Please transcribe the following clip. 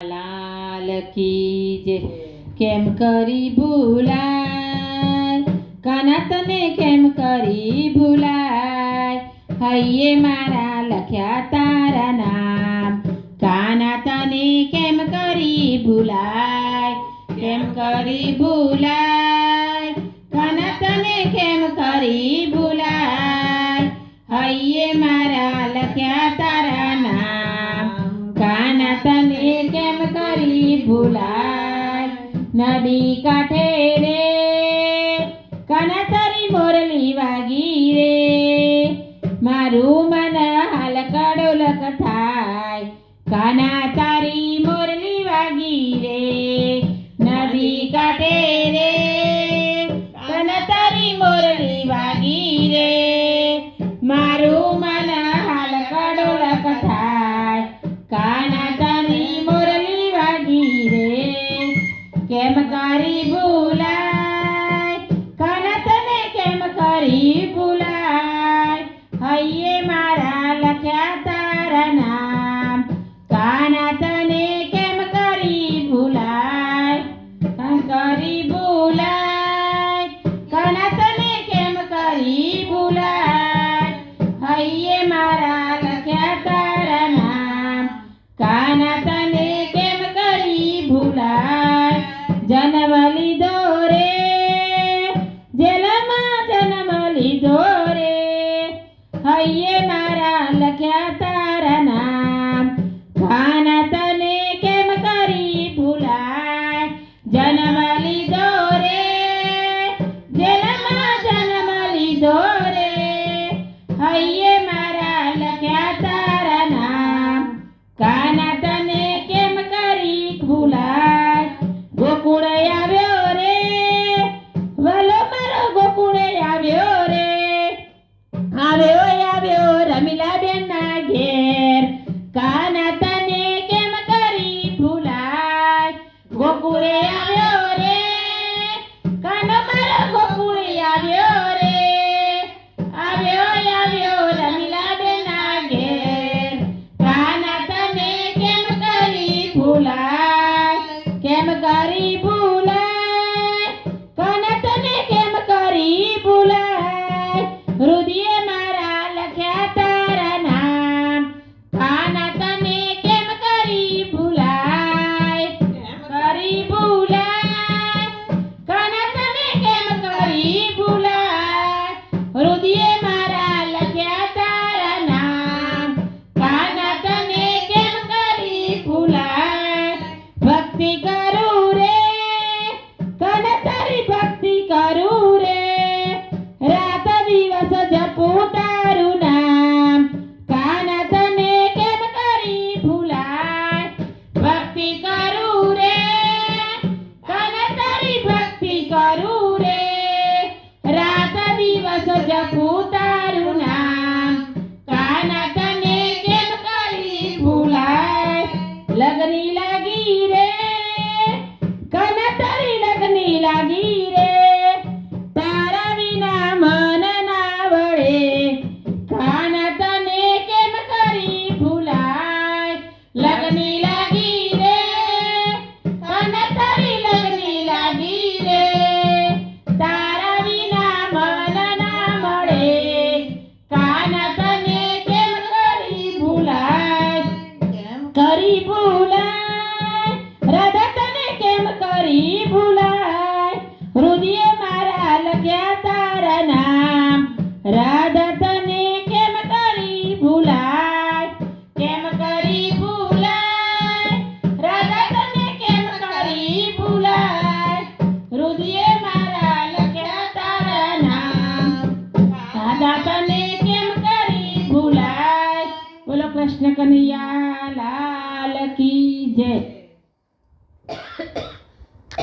લાલ કી જય. કેમ કરી ભૂલાય કાના તને, કેમ કરી ભૂલાય? હૈયે મારા લખ્યા તારા નામ, કાના તને કેમ કરી ભૂલાય? કેમ કરી ભૂલાય કાના તને, કેમ કરી ભૂલાય? હૈયે મારા લખ્યા તારા નામ, કાના તને કેમ કરી ભૂલાય? નદી કાંઠે રે કાના તારી મોરલી વાગી રે, મારું મન હાલ કડોલક થાય, કાના તારી મોરલી વાગી રે. નદી કાંઠે રે કાના તારી મોરલી વાગી રે, મારું મન હાલ કડોલક થાય, કાના તારી મોરલી વાગી રે. કેમ કરી ભૂલાય કાના તને, કેમ કરી ભૂલાય? હૈયે મારા લખ્યા તારા નામ, કાના તને કેમ કરી ભૂલાય? કેમ કરી ભૂલાય કાના તને, કેમ કરી ભૂલાય? હૈયે મારા લખ્યા તારા નામ, કાના તને કેમ કરી ભૂલાય? જન્મ લીધો રે જેલમાં જન્મ લીધો રે, હૈયે મારા લખ્યા તારા નામ, કાના તને કેમ કરી ભૂલાય? જન્મ લીધો રે જેલમાં જન્મ લીધો રે, હૈયે મારા લખ્યા તારા નામ, કાના તને કેમ કરી ભૂલાય? ગોકુળ આવ્યો રે વલો મારો, ગોકુળ આવ્યો રે, આવ્યો રમીલાબેન ના ઘેર, કાના તને કેમ કરી ભૂલાય? ગોકુળ આવ્યો રે કાનો મારો, ગોકુળ આવ્યો રે, આવ્યો રમીલાબેન ના ઘેર, કાના તને કેમ કરી ભૂલાય? કેમ કરી ભૂલાય કાના તને, કેમ કરી ભૂલાય? હૃદય મારા લખ્યા તારા નામ, કાના તને કેમ કરી ભૂલાય? કેમ કરી ભૂલાય કાના તને, કેમ કરી ભૂલાય? હૃદય મારા લખ્યા તારા નામ, કાના તને કેમ કરી ભૂલાય? ભક્તિ કરું રે કાના તારી ભક્તિ કરું રે, રાત દિવસ જપું તારું નામ, કાના તને કેમ કરી ભૂલાય? ભક્તિ કરું રે કાના તારી ભક્તિ કરું રે, રાત દિવસ જપું તારું નામ, કાના તને કેમ કરી ભૂલાય? લગની લાગી રે કાના તારી લગની લાગી રે, તારા વિના મન ના વળે, કાના તને કેમ કરી ભૂલાય? લગની લાગી રે કાના તારી લગની લાગી રે, તારા વિના મન ના મળે, કાના તને કેમ કરી ભૂલાય? કેમ કરી ભૂલાય રાધા તને, કેમ કરી ભૂલાય? હૃદય મારા લખ્યા તારા નામ, રાધા તને કેમ કરી ભૂલાય? કેમ કરી ભૂલાય રાધા તને, કેમ કરી ભૂલાય? હૃદય મારા લખ્યા તારા નામ, રાધા તને કેમ કરી ભૂલાય? બોલો કૃષ્ણ કનૈયા લાલ કી જય.